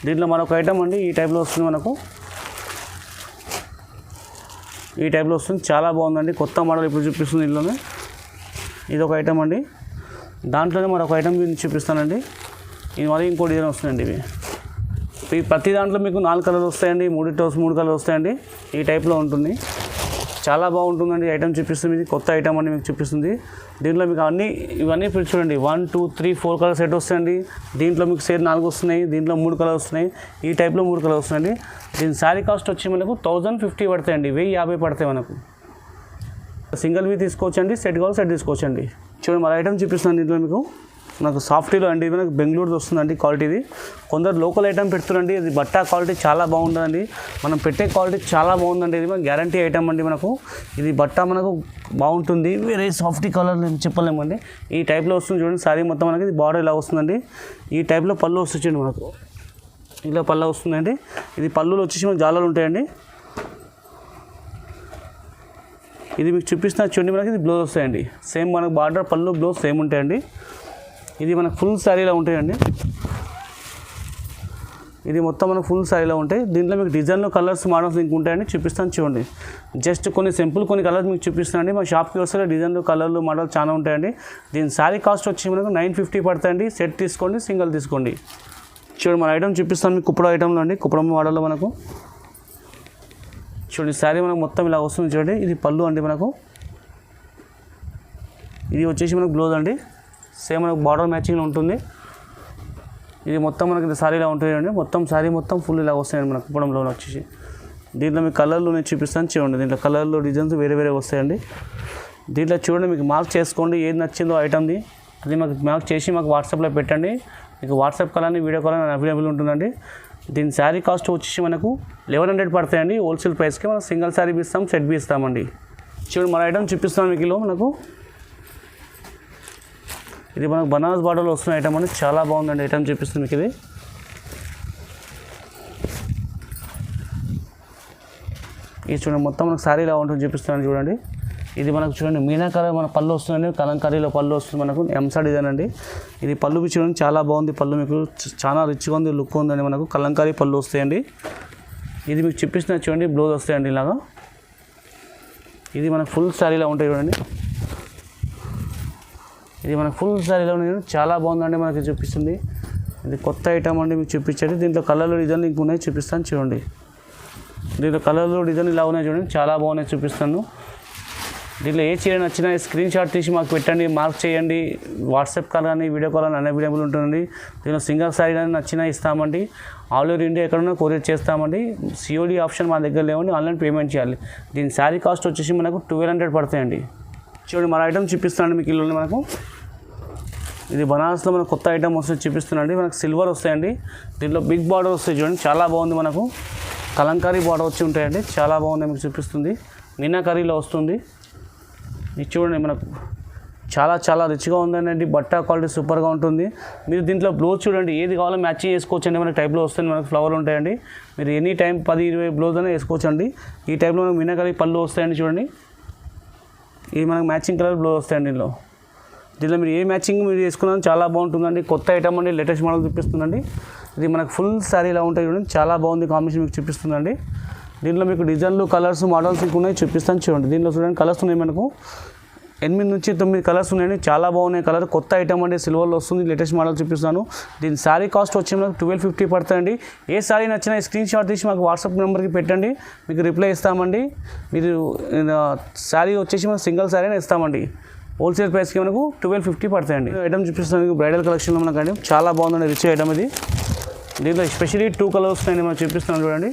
దీంట్లో మరొక ఐటమ్ అండి, ఈ టైప్లో వస్తుంది మనకు. ఈ టైప్లో వస్తుంది, చాలా బాగుందండి. కొత్త మోడల్ ఇప్పుడు చూపిస్తుంది. దీంట్లోనే ఇది ఒక ఐటమ్ అండి. దాంట్లోనే మరొక ఐటమ్ చూపిస్తానండి. ఇది మరి ఇంకో డిజైన్ వస్తుందండి. ఇవి ప్రతి దాంట్లో మీకు 4 కలర్స్ వస్తాయండి, 3 కలర్స్ వస్తాయండి. ఈ టైప్లో ఉంటుంది, చాలా బాగుంటుందండి. ఐటమ్ చూపిస్తుంది, ఇది కొత్త ఐటమ్ అండి మీకు చూపిస్తుంది. దీంట్లో మీకు ఇవన్నీ చూడండి. 1 2 3 4 కలర్ సెట్ వస్తాయండి. దీంట్లో మీకు సేర్ 4 వస్తున్నాయి, దీంట్లో 3 కలర్స్ వస్తున్నాయి. ఈ టైప్లో 3 కలర్స్ వస్తున్నాయండి. దీని శారీ కాస్ట్ వచ్చి మనకు 1050 పడతాయండి, 1050 పడతాయి మనకు. సింగిల్వి తీసుకోవచ్చండి, సెట్ కావాలి సెట్ తీసుకోవచ్చండి. చూడండి మన ఐటమ్ చూపిస్తున్నాను. దీంట్లో మీకు నాకు సాఫ్టీలో అండి, మనకు బెంగళూరుది వస్తుందండి క్వాలిటీది. కొందరు లోకల్ ఐటమ్ పెడుతున్నారండి, ఇది బట్ట క్వాలిటీ చాలా బాగుంటుందండి. మనం పెట్టే క్వాలిటీ చాలా బాగుందండి. ఇది మన గ్యారంటీ ఐటమ్ అండి. మనకు ఇది బట్ట మనకు బాగుంటుంది, వేరే సాఫ్టీ కలర్ చెప్పలేమండి. ఈ టైప్లో వస్తుంది చూడండి. శారీ మొత్తం మనకి ఇది బార్డర్ ఇలా వస్తుందండి. ఈ టైప్లో పళ్ళు వస్తుంది మనకు, ఇలా పళ్ళు వస్తుందండి. ఇది పళ్ళులో వచ్చేసి మనకు జాలాలు ఉంటాయండి. ఇది మీకు చూపిస్తున్న చూడండి. మనకి ఇది బ్లౌజ్ వస్తాయండి. సేమ్ మనకు బార్డర్ పళ్ళు బ్లౌజ్ సేమ్ ఉంటాయండి. ఇది మనకు ఫుల్ శారీలో ఉంటాయండి. ఇది మొత్తం మనకు ఫుల్ శారీలో ఉంటాయి. దీంట్లో మీకు డిజైన్లో కలర్స్ మోడల్స్ ఇంక ఉంటాయండి, చూపిస్తాను చూడండి. జస్ట్ కొన్ని కొన్ని కలర్స్ మీకు చూపిస్తానండి. మా షాప్కి వస్తే డిజైన్లు కలర్లు మోడల్ చాలా ఉంటాయండి. దీని శారీ కాస్ట్ వచ్చి మనకు 950 పడతాయండి. సెట్ తీసుకోండి, సింగిల్ తీసుకోండి. చూడండి మన ఐటమ్ చూపిస్తాను మీకు. కుప్పడం ఐటమ్లో అండి, కుప్పడం మోడల్లో మనకు చూడండి. శారీ మనకు మొత్తం ఇలా వస్తుంది చూడండి. ఇది పళ్ళు అండి మనకు. ఇది వచ్చేసి మనకు బ్లౌజ్ అండి. సేమ్ మనకు బార్డర్ మ్యాచింగ్లో ఉంటుంది. ఇది మొత్తం మనకి శారీలా ఉంటుందండి. మొత్తం శారీ మొత్తం ఫుల్ ఇలా వస్తాయండి మనకు కుప్పడంలో వచ్చేసి. దీంట్లో మీకు కలర్లు నేను చూపిస్తాను చూడండి. దీంట్లో కలర్లు డిజైన్స్ వేరే వస్తాయండి. దీంట్లో చూడండి, మీకు మార్క్ చేసుకోండి ఏది నచ్చిందో ఐటమ్ది, అది మాకు మార్క్ చేసి మాకు వాట్సాప్లో పెట్టండి. మీకు వాట్సాప్ కాల్ అని వీడియో కాల్ అని అవైలబుల్ ఉంటుందండి. దీని శారీ కాస్ట్ వచ్చేసి మనకు 1100 పడతాయండి. హోల్సేల్ ప్రైస్కి మనం సింగిల్ శారీ ఇస్తాం, సెట్ బి ఇస్తామండి. చూడండి మన ఐటమ్ చూపిస్తాను మీకు. ఇలా మనకు ఇది మనకు బనారస్ బార్డర్లో వస్తున్న ఐటమ్ అని చాలా బాగుందండి. ఐటమ్ చూపిస్తుంది మీకు. ఇది చూడండి మొత్తం మనకు శారీ ఇలా ఉంటుంది, చూపిస్తున్నాను చూడండి. ఇది మనకు చూడండి మీనాకారి మన పళ్ళు వస్తుందండి. కలంకారీలో పళ్ళు వస్తుంది మనకు, ఎంసా డిజైన్ అండి. ఇది పళ్ళు చూడండి చాలా బాగుంది. పళ్ళు మీకు చాలా రిచ్గా ఉంది, లుక్ ఉందండి. మనకు కలంకారీ పళ్ళు వస్తాయండి. ఇది మీకు చూపిస్తున్న చూడండి బ్లౌజ్ వస్తాయండి ఇలాగా. ఇది మనకు ఫుల్ శారీలో ఉంటాయి చూడండి. ఇది మనకు ఫుల్ శారీలో ఉంది, చాలా బాగుందండి. మనకి చూపిస్తుంది. ఇది కొత్త ఐటమ్ అండి మీకు చూపించండి. దీంట్లో కలర్లు డిజైన్లు ఇంక ఉన్నాయి, చూపిస్తాను చూడండి. దీంట్లో కలర్లు డిజైన్ ఇలా ఉన్నాయి చూడండి, చాలా బాగున్నాయి, చూపిస్తాను. దీంట్లో ఏ చీర నచ్చినా స్క్రీన్ షాట్ తీసి మాకు పెట్టండి, మార్క్ చేయండి. వాట్సాప్ కాల్ కానీ వీడియో కాల్ అని అవైలబుల్ ఉంటుందండి. దీనిలో సింగల్ శారీ కానీ నచ్చినా ఇస్తామండి. ఆల్ ఓవర్ ఇండియా ఎక్కడున్నా కొరియర్ చేస్తామండి. సిఓడి ఆప్షన్ మా దగ్గర లేవండి, ఆన్లైన్ పేమెంట్ చేయాలి. దీని శారీ కాస్ట్ వచ్చేసి మనకు 1200 పడతాయండి. చూడండి మన ఐటమ్ చూపిస్తానండి మీకు. ఇల్లు మనకు ఇది బనారస్లో మనకు కొత్త ఐటమ్ వస్తుంది, చూపిస్తున్నాండి. మనకు సిల్వర్ వస్తాయండి. దీంట్లో బిగ్ బార్డర్ వస్తాయి చూడండి, చాలా బాగుంది. మనకు కలంకారీ బార్డర్ వచ్చి ఉంటాయండి, చాలా బాగుంది. మీకు చూపిస్తుంది మీనాకారీలో వస్తుంది. ఇది చూడండి మనకు చాలా రిచ్గా ఉందండి. బట్ట క్వాలిటీ సూపర్గా ఉంటుంది. మీరు దీంట్లో బ్లౌజ్ చూడండి, ఏది కావాలో మ్యాచింగ్ చేసుకోవచ్చు అండి. మనకి టైప్లో వస్తుంది, మనకు ఫ్లవర్ ఉంటాయండి. మీరు ఎనీ టైం 10-20 బ్లౌజ్ అయినా వేసుకోవచ్చు అండి. ఈ టైప్లో మనకు మినకలి పళ్ళు వస్తాయండి. చూడండి, ఇది మనకు మ్యాచింగ్ కలర్ బ్లౌజ్ వస్తాయండి. దీనిలో మీరు ఏ మ్యాచింగ్ మీరు వేసుకున్నా చాలా బాగుంటుందండి. కొత్త ఐటమ్ అండి, లేటెస్ట్ మోడల్ చూపిస్తుందండి. ఇది మనకు ఫుల్ శారీ ఇలా ఉంటాయి చూడండి, చాలా బాగుంది కాంబినేషన్ మీకు చూపిస్తుందండి. దీంట్లో మీకు డిజైన్లు కలర్స్ మోడల్స్ ఇంకా ఉన్నాయి, చూపిస్తాను చూడండి. దీంట్లో చూడండి కలర్స్ ఉన్నాయి, మనకు 8 నుంచి 9 కలర్స్ ఉన్నాయండి. చాలా బాగున్నాయి కలర్, కొత్త ఐటమ్ అండి, సిల్వర్లో వస్తుంది. లేటెస్ట్ మోడల్ చూపిస్తాను. దీని శారీ కాస్ట్ వచ్చి మనకు 1250 పడుతుందండి. ఏ శారీ నచ్చినా స్క్రీన్ షాట్ తీసి మాకు వాట్సాప్ నెంబర్కి పెట్టండి, మీకు రిప్లై ఇస్తామండి. మీరు శారీ వచ్చేసి మనకు సింగిల్ శారీ ఇస్తామండి. హోల్సేల్ ప్రైస్కి మనకు 1250 పడతాయండి. ఐటమ్ చూపిస్తాను మీకు బ్రైడల్ కలెక్షన్లో మనకు ఐటమ్ చాలా బాగుందండి, రిచ్ ఐటమ్ ఇది. దీంట్లో ఎస్పెషల్లీ 2 కలర్స్ ఉన్నాయండి, మనం చూపిస్తున్నాను చూడండి.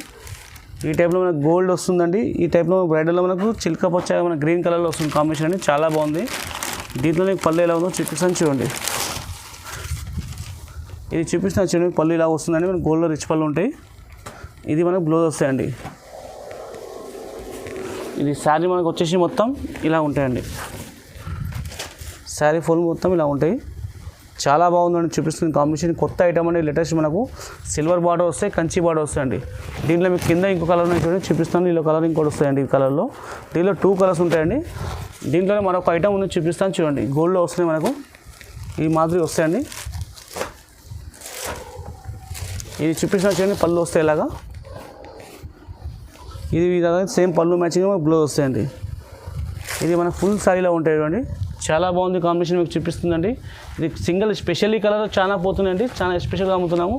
ఈ టైప్లో మనకు గోల్డ్ వస్తుందండి. ఈ టైప్లో బ్రైడల్లో మనకు చిల్క పచ్చ మన గ్రీన్ కలర్లో వస్తుంది కాంబినేషన్ అండి, చాలా బాగుంది. దీంట్లో మీకు పళ్ళు ఎలా ఉందో చూపిస్తాను చూడండి. ఇది చూపిస్తాను చూడండి, పళ్ళు ఇలా వస్తుందండి. మనకు గోల్డ్లో రిచ్ పళ్ళు ఉంటాయి. ఇది మనకు బ్లౌజ్ వస్తాయండి. ఇది శారీ మనకు వచ్చేసి మొత్తం ఇలా ఉంటాయండి. శారీ ఫుల్ మొత్తం ఇలా ఉంటాయి, చాలా బాగుందండి. చూపిస్తుంది కాంబినేషన్ కొత్త ఐటమ్ అండి, లేటెస్ట్ మనకు సిల్వర్ బార్డర్ వస్తాయి, కంచి బార్డర్ వస్తాయండి. దీంట్లో మీకు కింద ఇంకో కలర్ ఉన్నాయి చూడండి, చూపిస్తాను. ఇలా కలర్ ఇంకోటి వస్తాయండి. ఈ కలర్లో దీంట్లో 2 కలర్స్ ఉంటాయండి. దీంట్లోనే మరొక ఐటమ్ ఉంది, చూపిస్తాను చూడండి. గోల్డ్లో వస్తున్నాయి మనకు, ఈ మాదిరి వస్తాయండి. ఇది చూపిస్తాను చూడండి, పళ్ళు వస్తాయి ఇలాగా. ఇది ఇలాగా సేమ్ పళ్ళు మ్యాచింగ్ బ్లౌజ్ వస్తాయండి. ఇది మనకు ఫుల్ శారీలో ఉంటాయి చూడండి, చాలా బాగుంది కాంబినేషన్ మీకు చూపిస్తుందండి. ఇది సింగిల్ స్పెషల్లీ కలర్ చాలా పోతున్నాయండి, చాలా స్పెషల్గా అమ్ముతున్నాము.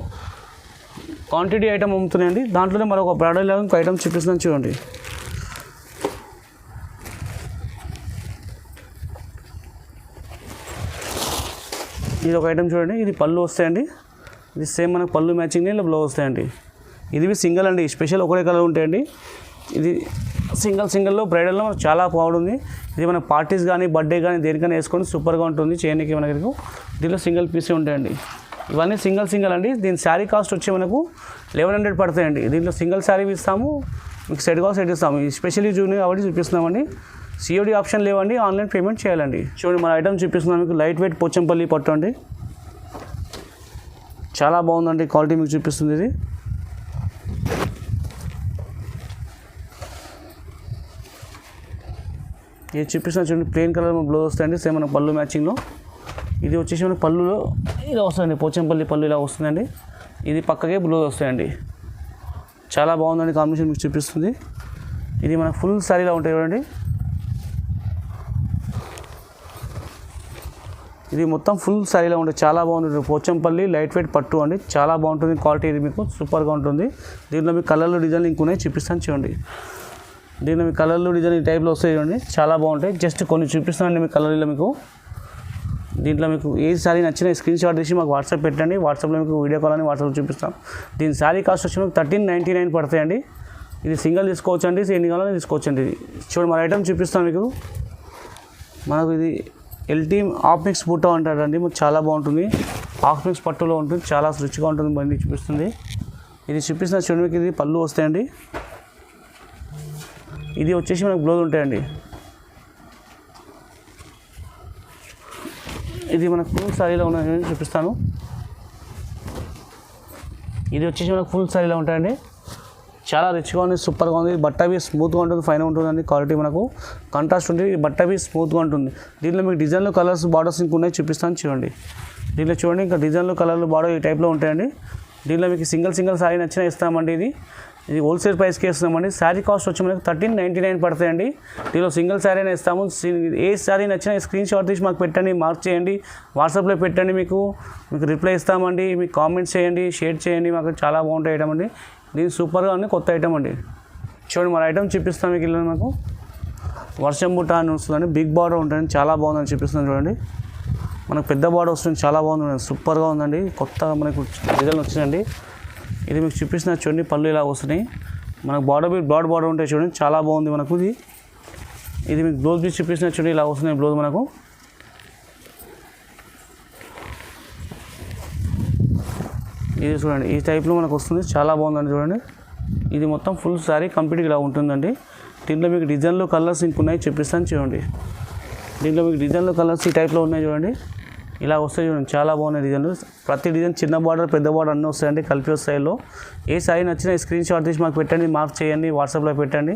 Quantity item అమ్ముతున్నాయండి. దాంట్లోనే మరొక బ్రైడల్ ఇంకో ఐటమ్ చూపిస్తున్నాను చూడండి. ఇది ఒక ఐటమ్ చూడండి, ఇది పళ్ళు వస్తాయండి. ఇది సేమ్ మనకు పళ్ళు మ్యాచింగ్ ఇలా బ్లౌజ్ వస్తాయండి. ఇది సింగిల్ అండి, స్పెషల్ ఒకటే కలర్ ఉంటాయండి. ఇది సింగిల్లో బ్రైడల్లో మనకు చాలా బాగుంటుంది. ఇది మన పార్టీస్ కానీ బర్త్డే కానీ దేనికైనా వేసుకొని సూపర్గా ఉంటుంది చేయడానికి. మనకు దీనిలో సింగిల్ పీసే ఉంటాయండి. ఇవన్నీ సింగిల్ అండి. దీని శారీ కాస్ట్ వచ్చి మనకు 1100 పడతాయండి. దీంట్లో సింగిల్ శారీ ఇస్తాము, మీకు సెట్ కాస్ట్ సెట్ ఇస్తాము. ఈ స్పెషల్లీ జూనియర్ కాబట్టి చూపిస్తున్నామండి. సిఓడి ఆప్షన్ లేవండి, ఆన్లైన్ పేమెంట్ చేయాలండి. చూడండి మన ఐటమ్ చూపిస్తున్నాం మీకు, లైట్ వెయిట్ పోచంపల్లి పట్టు అండి, చాలా బాగుందండి. క్వాలిటీ మీకు చూపిస్తుంది. ఇది చూపిస్తున్నా చూడండి, ప్లెయిన్ కలర్ బ్లౌజ్ వస్తాయండి, సేమ్ మన పళ్ళు మ్యాచింగ్లో. ఇది వచ్చేసి మన పళ్ళులో ఇలా వస్తుందండి, పోచంపల్లి పళ్ళు ఇలా వస్తుందండి. ఇది పక్కకే బ్లౌజ్ వస్తాయండి, చాలా బాగుందండి కాంబినేషన్ మీకు చూపిస్తుంది. ఇది మన ఫుల్ శారీలో ఉంటాయి చూడండి. ఇది మొత్తం ఫుల్ శారీలో ఉంటుంది, చాలా బాగుంటుంది. పోచంపల్లి లైట్ వెయిట్ పట్టు అండి, చాలా బాగుంటుంది క్వాలిటీ. ఇది మీకు సూపర్గా ఉంటుంది. దీంట్లో మీకు కలర్లు డిజైన్లు ఇంకున్నాయి, చూపిస్తాను చూడండి. దీంట్లో మీ కలర్లు డిజైన్ ఈ టైప్లో వస్తాయి చూడండి, చాలా బాగుంటాయి. జస్ట్ కొన్ని చూపిస్తానండి మీ కలర్లో మీకు. దీంట్లో మీకు ఏ శారీ నచ్చినా స్క్రీన్ షాట్ తీసి మాకు వాట్సాప్ పెట్టండి. వాట్సాప్లో మీకు వీడియో కాల్ అని వాట్సాప్లో చూపిస్తాం. దీని శారీ కాస్ట్ వచ్చి మీకు 1399 పడతాయండి. ఇది సింగిల్ తీసుకోవచ్చు అండి, ఎన్ని కావాలని తీసుకోవచ్చు అండి. ఇది చూడండి మన ఐటమ్ చూపిస్తాను మీకు. మనకు ఇది ఎల్టీ హాఫ్ మిక్స్ బుట్ట అంటారండి, చాలా బాగుంటుంది. హాఫ్ మిక్స్ పట్టులో ఉంటుంది, చాలా రుచిగా ఉంటుంది. బండి చూపిస్తుంది. ఇది చూపిస్తున్న చూడండి మీకు, ఇది పళ్ళు వస్తాయండి. ఇది వచ్చేసి మనకు బ్లౌజ్ ఉంటాయండి. ఇది మనకు ఫుల్ శారీలో ఉన్నాయని చూపిస్తాను. ఇది వచ్చేసి మనకు ఫుల్ శారీలో ఉంటాయండి, చాలా రిచ్గా ఉంది, సూపర్గా ఉంది. బట్ట బీ స్మూత్గా ఉంటుంది, ఫైన్ ఉంటుందండి. క్వాలిటీ మనకు కాంట్రాస్ట్ ఉంటుంది, బట్ట బీ స్మూత్గా ఉంటుంది. దీంట్లో మీకు డిజైన్లు కలర్స్ బార్డర్స్ ఇంకా ఉన్నాయి, చూపిస్తాను చూడండి. దీంట్లో చూడండి ఇంకా డిజైన్లు కలర్లు బార్డర్ ఈ టైప్లో ఉంటాయండి. దీంట్లో మీకు సింగిల్ శారీ నచ్చినా ఇస్తామండి. ఇది హోల్సేల్ ప్రైస్కి ఇస్తున్నామండి. శారీ కాస్ట్ వచ్చి మనకు 1399 పడతాయండి. దీనిలో సింగిల్ శారీ అయినా ఇస్తాము. ఏ శారీ నచ్చినా స్క్రీన్ షాట్ తీసి మాకు పెట్టండి, మార్క్ చేయండి, వాట్సాప్లో పెట్టండి. మీకు రిప్లై ఇస్తామండి. మీకు కామెంట్స్ చేయండి, షేర్ చేయండి. మాకు చాలా బాగుంటాయి ఐటమ్ అండి. దీని సూపర్గా ఉంది, కొత్త ఐటమ్ అండి. చూడండి మన ఐటమ్ చూపిస్తాం మీకు. ఇలా మాకు వర్షం బుట్ట అని వస్తుందండి, బిగ్ బార్డర్ ఉంటుంది, చాలా బాగుందని చూపిస్తున్నాను చూడండి. మనకు పెద్ద బార్డర్ వస్తుంది, చాలా బాగుంది, సూపర్గా ఉందండి. కొత్త మనకు డిజైన్ వచ్చిందండి. ఇది మీకు చూపిస్తున్న చూడండి, పళ్ళు ఇలా వస్తున్నాయి. మనకు బ్రాడ్ బార్డర్ ఉంటాయి చూడండి, చాలా బాగుంది మనకు. ఇది మీకు బ్లౌజ్ పీస్ చూపిస్తున్న చూడండి, ఇలా వస్తున్నాయి బ్లౌజ్ మనకు. ఇది చూడండి, ఈ టైప్లో మనకు వస్తుంది, చాలా బాగుందండి చూడండి. ఇది మొత్తం ఫుల్ శారీ కంప్లీట్గా ఇలా ఉంటుందండి. దీంట్లో మీకు డిజైన్లు కలర్స్ ఇంకున్నాయి, చూపిస్తాను చూడండి. దీంట్లో మీకు డిజైన్లో కలర్స్ ఈ టైప్లో ఉన్నాయి చూడండి, ఇలా వస్తాయి చూడండి, చాలా బాగున్నాయి డిజైన్లు. ప్రతి డిజైన్ చిన్న బార్డర్ పెద్ద బార్డర్ అన్నీ వస్తాయండి కలిపి వస్తాయిలో. ఏ సారీ నచ్చినా స్క్రీన్ షాట్ తీసి మాకు పెట్టండి, మార్క్ చేయండి, వాట్సాప్లో పెట్టండి.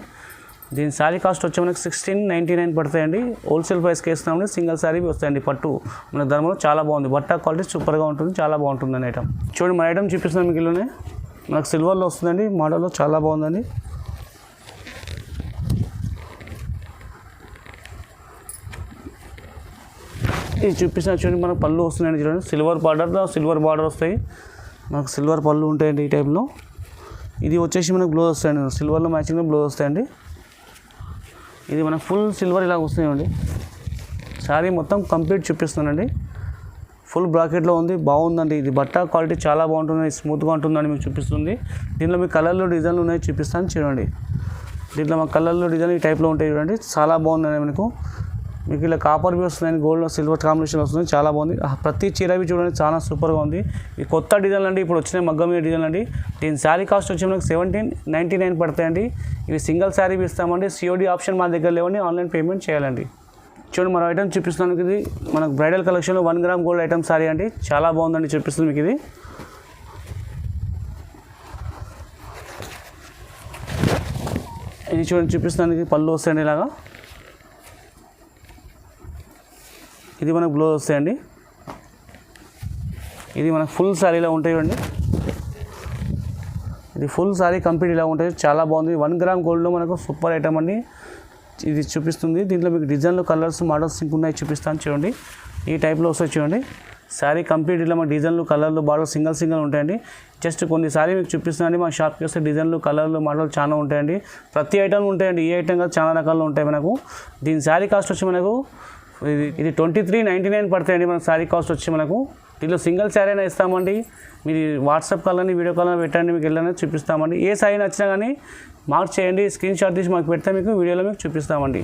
దీని శారీ కాస్ట్ వచ్చి మనకి 1699 పడతాయండి. హోల్సేల్ ప్రైస్కి వేస్తున్నామండి. సింగిల్ శారీ వస్తాయండి పట్టు మన ధర్మంలో. చాలా బాగుంది, బట్ట క్వాలిటీ సూపర్గా ఉంటుంది, చాలా బాగుంటుంది అండి ఐటమ్. చూడండి మన ఐటమ్ చూపిస్తున్నాం మీకు ఇల్లునే, మనకు సిల్వర్లో వస్తుందండి మోడల్లో, చాలా బాగుందండి. ఇది చూపిస్తున్న చూడండి మనకు పళ్ళు వస్తున్నాయండి చూడండి, సిల్వర్ బార్డర్ వస్తాయి, మనకు సిల్వర్ పళ్ళు ఉంటాయండి ఈ టైప్లో. ఇది వచ్చేసి మనకు బ్లౌజ్ వస్తాయండి, సిల్వర్లో మ్యాచింగ్లో బ్లౌజ్ వస్తాయండి. ఇది మనకు ఫుల్ సిల్వర్ ఇలా వస్తాయండి. శారీ మొత్తం కంప్లీట్ చూపిస్తున్నానండి, ఫుల్ బ్రాకెట్లో ఉంది, బాగుందండి. ఇది బట్ట క్వాలిటీ చాలా బాగుంటుంది, స్మూత్గా ఉంటుందని మీకు చూపిస్తుంది. దీంట్లో మీకు కలర్లో డిజైన్లు ఉన్నాయి, చూపిస్తాను చూడండి. దీంట్లో మా కలర్లో డిజైన్ ఈ టైప్లో ఉంటాయి చూడండి, చాలా బాగుందండి. మీకు ఇలా కాపర్ బి వస్తుందండి, గోల్డ్ సిల్వర్ కాంబినేషన్ వస్తుంది, చాలా బాగుంది. ప్రతి చీరవి చూడండి చాలా సూపర్గా ఉంది. ఈ కొత్త డిజైన్లు అండి, ఇప్పుడు వచ్చిన మగ్గం మీద డిజైన్ అండి. దీని శారీ కాస్ట్ వచ్చి మనకు 1799 పడతాయండి. ఇవి సింగిల్ శారీ ఇస్తామండి. COD ఆప్షన్ మా దగ్గర లేవండి, ఆన్లైన్ పేమెంట్ చేయాలండి. చూడండి మన ఐటమ్ చూపిస్తున్నాను మీకు, ఇది మనకు బ్రైడల్ కలెక్షన్లో 1 గ్రామ్ గోల్డ్ ఐటమ్ శారీ అండి, చాలా బాగుందండి. చూపిస్తుంది మీకు ఇది చూడండి, చూపిస్తున్నాను పళ్ళు వస్తాయండి ఇలాగా. ఇది మనకు బ్లౌజ్ వస్తాయండి. ఇది మనకు ఫుల్ శారీలో ఉంటాయి చూడండి, ఇది ఫుల్ శారీ కంప్లీట్ ఇలా ఉంటుంది, చాలా బాగుంది. 1 గ్రామ్ గోల్డ్లో మనకు సూపర్ ఐటమ్ అండి. ఇది చూపిస్తుంది, దీంట్లో మీకు డిజైన్లు కలర్స్ మోడల్స్ ఉన్నాయి, చూపిస్తాను చూడండి. ఈ టైప్లో వస్తాయి చూడండి, శారీ కంప్లీట్ ఇలా మాకు డిజైన్లు కలర్లు బార్డర్ సింగిల్ ఉంటాయండి. జస్ట్ కొన్ని సారీ మీకు చూపిస్తున్నాండి, మా షాప్కి వస్తే డిజైన్లు కలర్లు మోడల్ చాలా ఉంటాయండి. ప్రతి ఐటమ్ ఉంటాయండి, ఈ ఐటమ్ కాదు చాలా రకాలు ఉంటాయి మనకు. దీని శారీ కాస్ట్ వచ్చి మనకు ఇది 2399 పడతాయండి మనకు శారీ కాస్ట్ వచ్చి మనకు. దీంట్లో సింగిల్ శారీ అయినా ఇస్తామండి, మీరు వాట్సాప్ కాల్ అని వీడియో కాల్ పెట్టండి, మీకు వెళ్ళని చూపిస్తామండి. ఏ శారీ నచ్చినా కానీ మార్క్ చేయండి, స్క్రీన్ షాట్ తీసి మాకు పెడితే మీకు వీడియోలో మీకు చూపిస్తామండి.